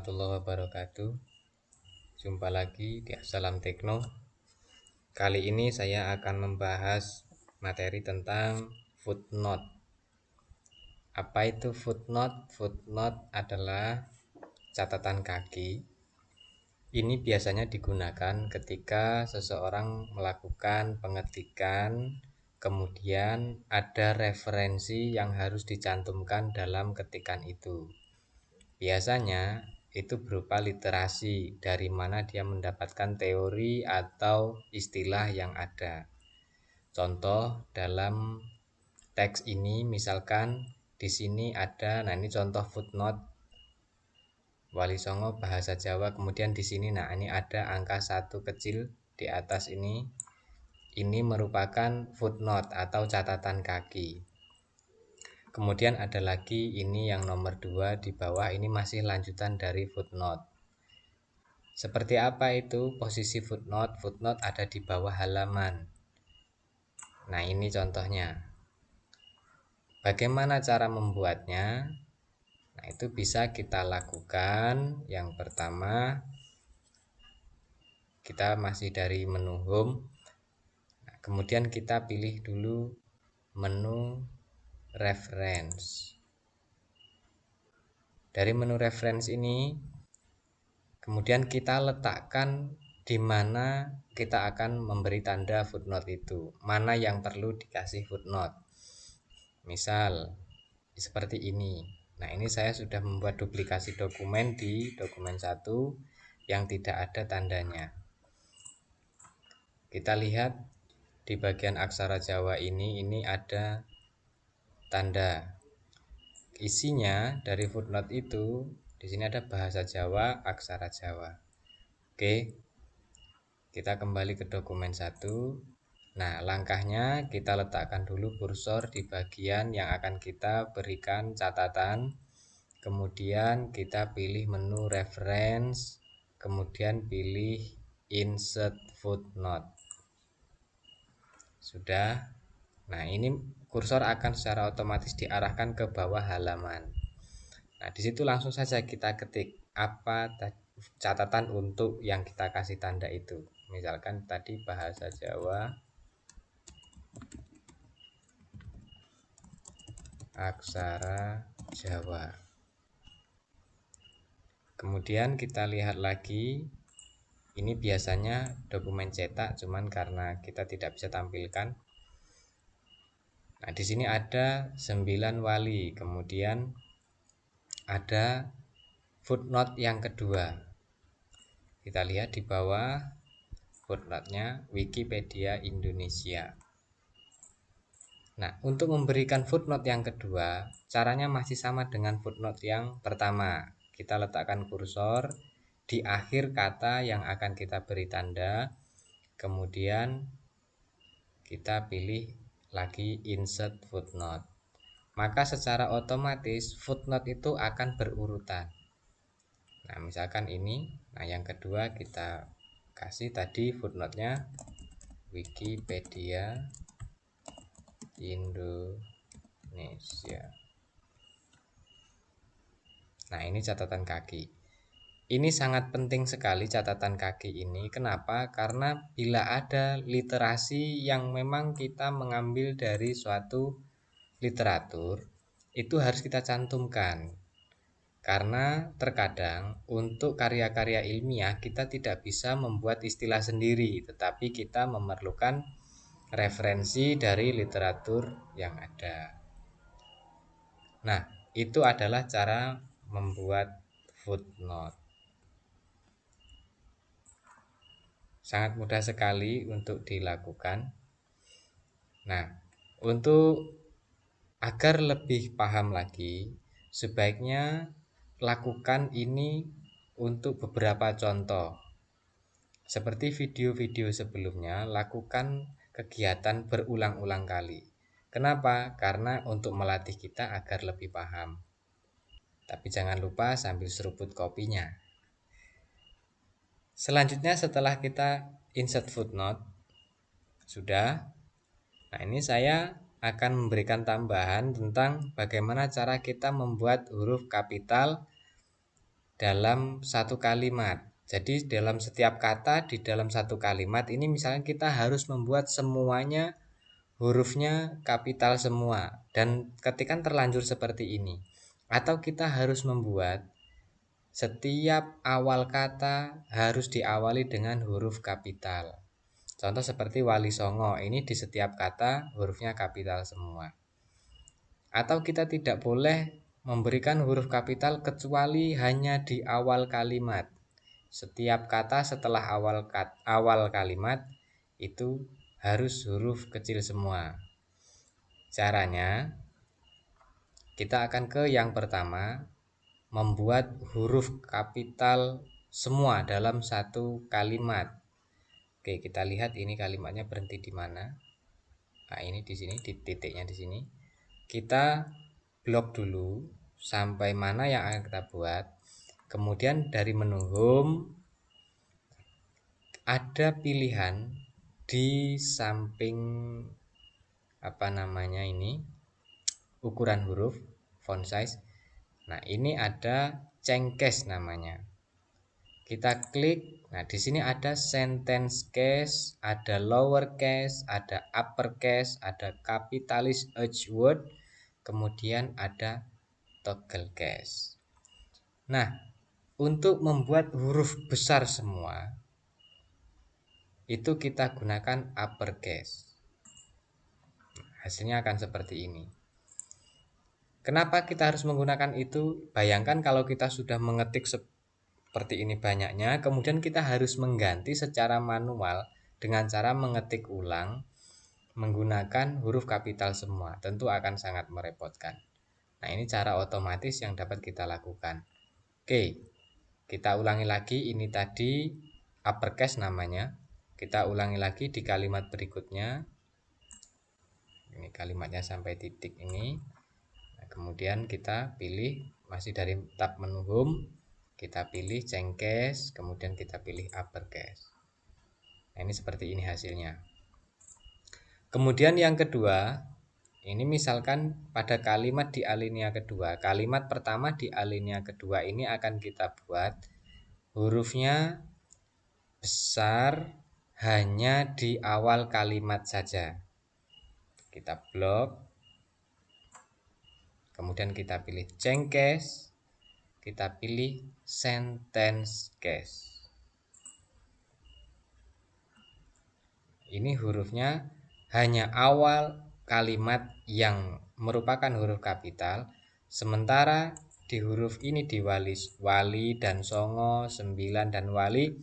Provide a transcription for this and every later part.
warahmatullahi wabarakatuh. Jumpa lagi di Assalam Tekno. Kali ini saya akan membahas materi tentang footnote. Apa itu footnote? Footnote adalah catatan kaki. Ini biasanya digunakan ketika seseorang melakukan pengetikan, kemudian ada referensi yang harus dicantumkan dalam ketikan itu. Biasanya itu berupa literasi, dari mana dia mendapatkan teori atau istilah yang ada. Contoh dalam teks ini, misalkan di sini ada, nah ini contoh footnote Wali Songo bahasa Jawa. Kemudian di sini, nah ini ada angka 1 kecil di atas ini. Ini merupakan footnote atau catatan kaki. Kemudian ada lagi ini yang nomor 2 di bawah, ini masih lanjutan dari footnote. Seperti apa itu posisi footnote? Footnote ada di bawah halaman. Nah, ini contohnya. Bagaimana cara membuatnya? Nah, itu bisa kita lakukan. Yang pertama, kita masih dari menu home. Nah, kemudian kita pilih dulu menu reference. Dari menu reference ini, kemudian kita letakkan di mana kita akan memberi tanda footnote itu, mana yang perlu dikasih footnote. Misal seperti ini. Nah, ini saya sudah membuat duplikasi dokumen di dokumen 1 yang tidak ada tandanya. Kita lihat di bagian aksara Jawa ini ada tanda. Isinya dari footnote itu, di sini ada bahasa Jawa, aksara Jawa. Oke. Kita kembali ke dokumen 1. Nah, langkahnya kita letakkan dulu kursor di bagian yang akan kita berikan catatan. Kemudian kita pilih menu reference, kemudian pilih insert footnote. Sudah. Nah, ini kursor akan secara otomatis diarahkan ke bawah halaman. Nah, di situ langsung saja kita ketik apa catatan untuk yang kita kasih tanda itu. Misalkan tadi bahasa Jawa, aksara Jawa. Kemudian kita lihat lagi. Ini biasanya dokumen cetak, cuman karena kita tidak bisa tampilkan. Nah, di sini ada 9 wali, kemudian ada footnote yang kedua. Kita lihat di bawah footnote-nya Wikipedia Indonesia. Nah, untuk memberikan footnote yang kedua, caranya masih sama dengan footnote yang pertama. Kita letakkan kursor di akhir kata yang akan kita beri tanda, kemudian kita pilih lagi insert footnote. Maka secara otomatis footnote itu akan berurutan. Nah, misalkan ini, nah yang kedua kita kasih tadi footnote-nya Wikipedia Indonesia. Nah, ini catatan kaki. Ini sangat penting sekali catatan kaki ini. Kenapa? Karena bila ada literasi yang memang kita mengambil dari suatu literatur, itu harus kita cantumkan. Karena terkadang untuk karya-karya ilmiah kita tidak bisa membuat istilah sendiri, tetapi kita memerlukan referensi dari literatur yang ada. Nah, itu adalah cara membuat footnote. Sangat mudah sekali untuk dilakukan. Nah, untuk agar lebih paham lagi, sebaiknya lakukan ini untuk beberapa contoh. Seperti video-video sebelumnya, lakukan kegiatan berulang-ulang kali. Kenapa? Karena untuk melatih kita agar lebih paham. Tapi jangan lupa sambil seruput kopinya. Selanjutnya setelah kita insert footnote, sudah. Nah, ini saya akan memberikan tambahan tentang bagaimana cara kita membuat huruf kapital dalam satu kalimat. Jadi dalam setiap kata di dalam satu kalimat ini misalnya kita harus membuat semuanya hurufnya kapital semua dan ketika terlanjur seperti ini. Atau kita harus membuat setiap awal kata harus diawali dengan huruf kapital. Contoh seperti Wali Songo, ini di setiap kata hurufnya kapital semua. Atau kita tidak boleh memberikan huruf kapital kecuali hanya di awal kalimat. Setiap kata setelah awal kalimat itu harus huruf kecil semua. Caranya kita akan ke yang pertama, membuat huruf kapital semua dalam satu kalimat. Oke, kita lihat ini kalimatnya berhenti di mana. Nah, ini di sini, di titiknya di sini. Kita blok dulu sampai mana yang akan kita buat. Kemudian dari menu home ada pilihan di samping ukuran huruf font size. Nah, ini ada cengkes namanya. Kita klik. Nah, di sini ada sentence case, ada lower case, ada upper case, ada capitalis H word, kemudian ada toggle case. Nah, untuk membuat huruf besar semua itu kita gunakan upper case. Hasilnya akan seperti ini. Kenapa kita harus menggunakan itu? Bayangkan kalau kita sudah mengetik seperti ini banyaknya, kemudian kita harus mengganti secara manual dengan cara mengetik ulang menggunakan huruf kapital semua. Tentu akan sangat merepotkan. Nah, ini cara otomatis yang dapat kita lakukan. Oke, kita ulangi lagi. Ini tadi uppercase namanya. Kita ulangi lagi di kalimat berikutnya. Ini kalimatnya sampai titik ini. Nah, kemudian kita pilih masih dari tab menu home, kita pilih cengkes, kemudian kita pilih uppercase. Nah, ini seperti ini hasilnya. Kemudian yang kedua, ini misalkan pada kalimat di alinea kedua, kalimat pertama di alinea kedua ini akan kita buat hurufnya besar hanya di awal kalimat saja. Kita blok, kemudian kita pilih cengkes, kita pilih sentence case. Ini hurufnya hanya awal kalimat yang merupakan huruf kapital, sementara di huruf ini di wali dan songo, 9 dan wali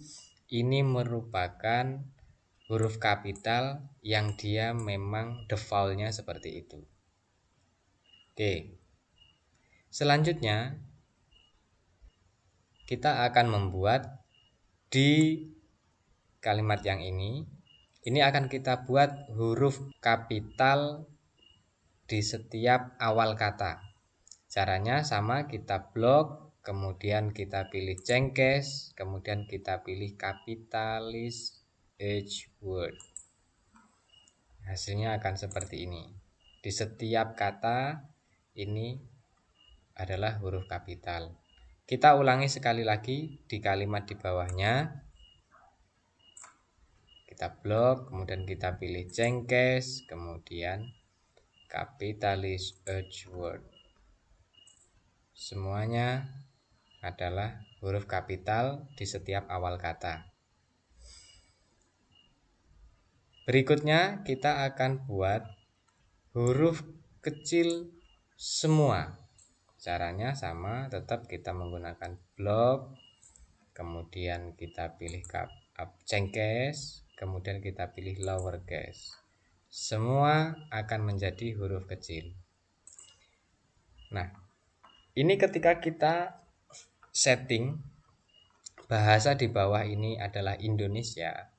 ini merupakan huruf kapital yang dia memang defaultnya seperti itu. Oke. Selanjutnya kita akan membuat di kalimat yang ini akan kita buat huruf kapital di setiap awal kata. Caranya sama, kita blok, kemudian kita pilih cengkes, kemudian kita pilih kapitalis H word. Hasilnya akan seperti ini. Di setiap kata ini adalah huruf kapital. Kita ulangi sekali lagi di kalimat di bawahnya. Kita blok, kemudian kita pilih cengkes, kemudian kapitalis H word. Semuanya adalah huruf kapital di setiap awal kata. Berikutnya kita akan buat huruf kecil semua. Caranya sama, tetap kita menggunakan blok, kemudian kita pilih cengkes, kemudian kita pilih lower case. Semua akan menjadi huruf kecil. Nah, ini ketika kita setting bahasa di bawah ini adalah Indonesia.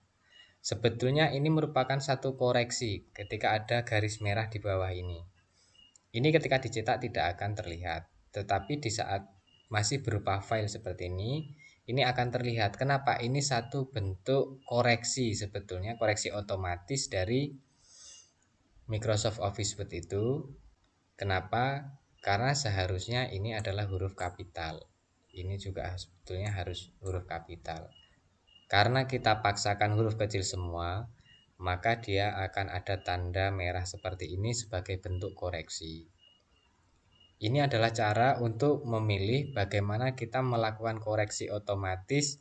Sebetulnya ini merupakan satu koreksi ketika ada garis merah di bawah ini. Ini ketika dicetak tidak akan terlihat, tetapi di saat masih berupa file seperti ini akan terlihat. Kenapa? Ini satu bentuk koreksi sebetulnya, koreksi otomatis dari Microsoft Office Word itu. Kenapa? Karena seharusnya ini adalah huruf kapital. ini juga sebetulnya harus huruf kapital. Karena kita paksakan huruf kecil semua, maka dia akan ada tanda merah seperti ini sebagai bentuk koreksi. Ini adalah cara untuk memilih bagaimana kita melakukan koreksi otomatis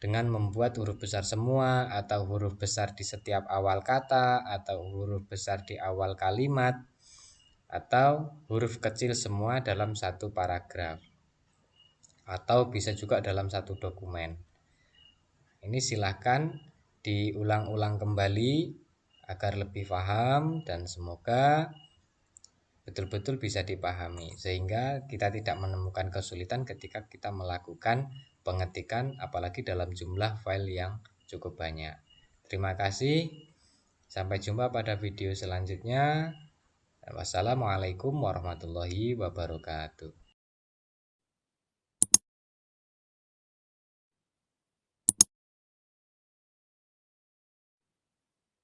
dengan membuat huruf besar semua, atau huruf besar di setiap awal kata, atau huruf besar di awal kalimat, atau huruf kecil semua dalam satu paragraf, atau bisa juga dalam satu dokumen. Ini silahkan diulang-ulang kembali agar lebih paham, dan semoga betul-betul bisa dipahami sehingga kita tidak menemukan kesulitan ketika kita melakukan pengetikan, apalagi dalam jumlah file yang cukup banyak. Terima kasih, sampai jumpa pada video selanjutnya. Wassalamualaikum warahmatullahi wabarakatuh.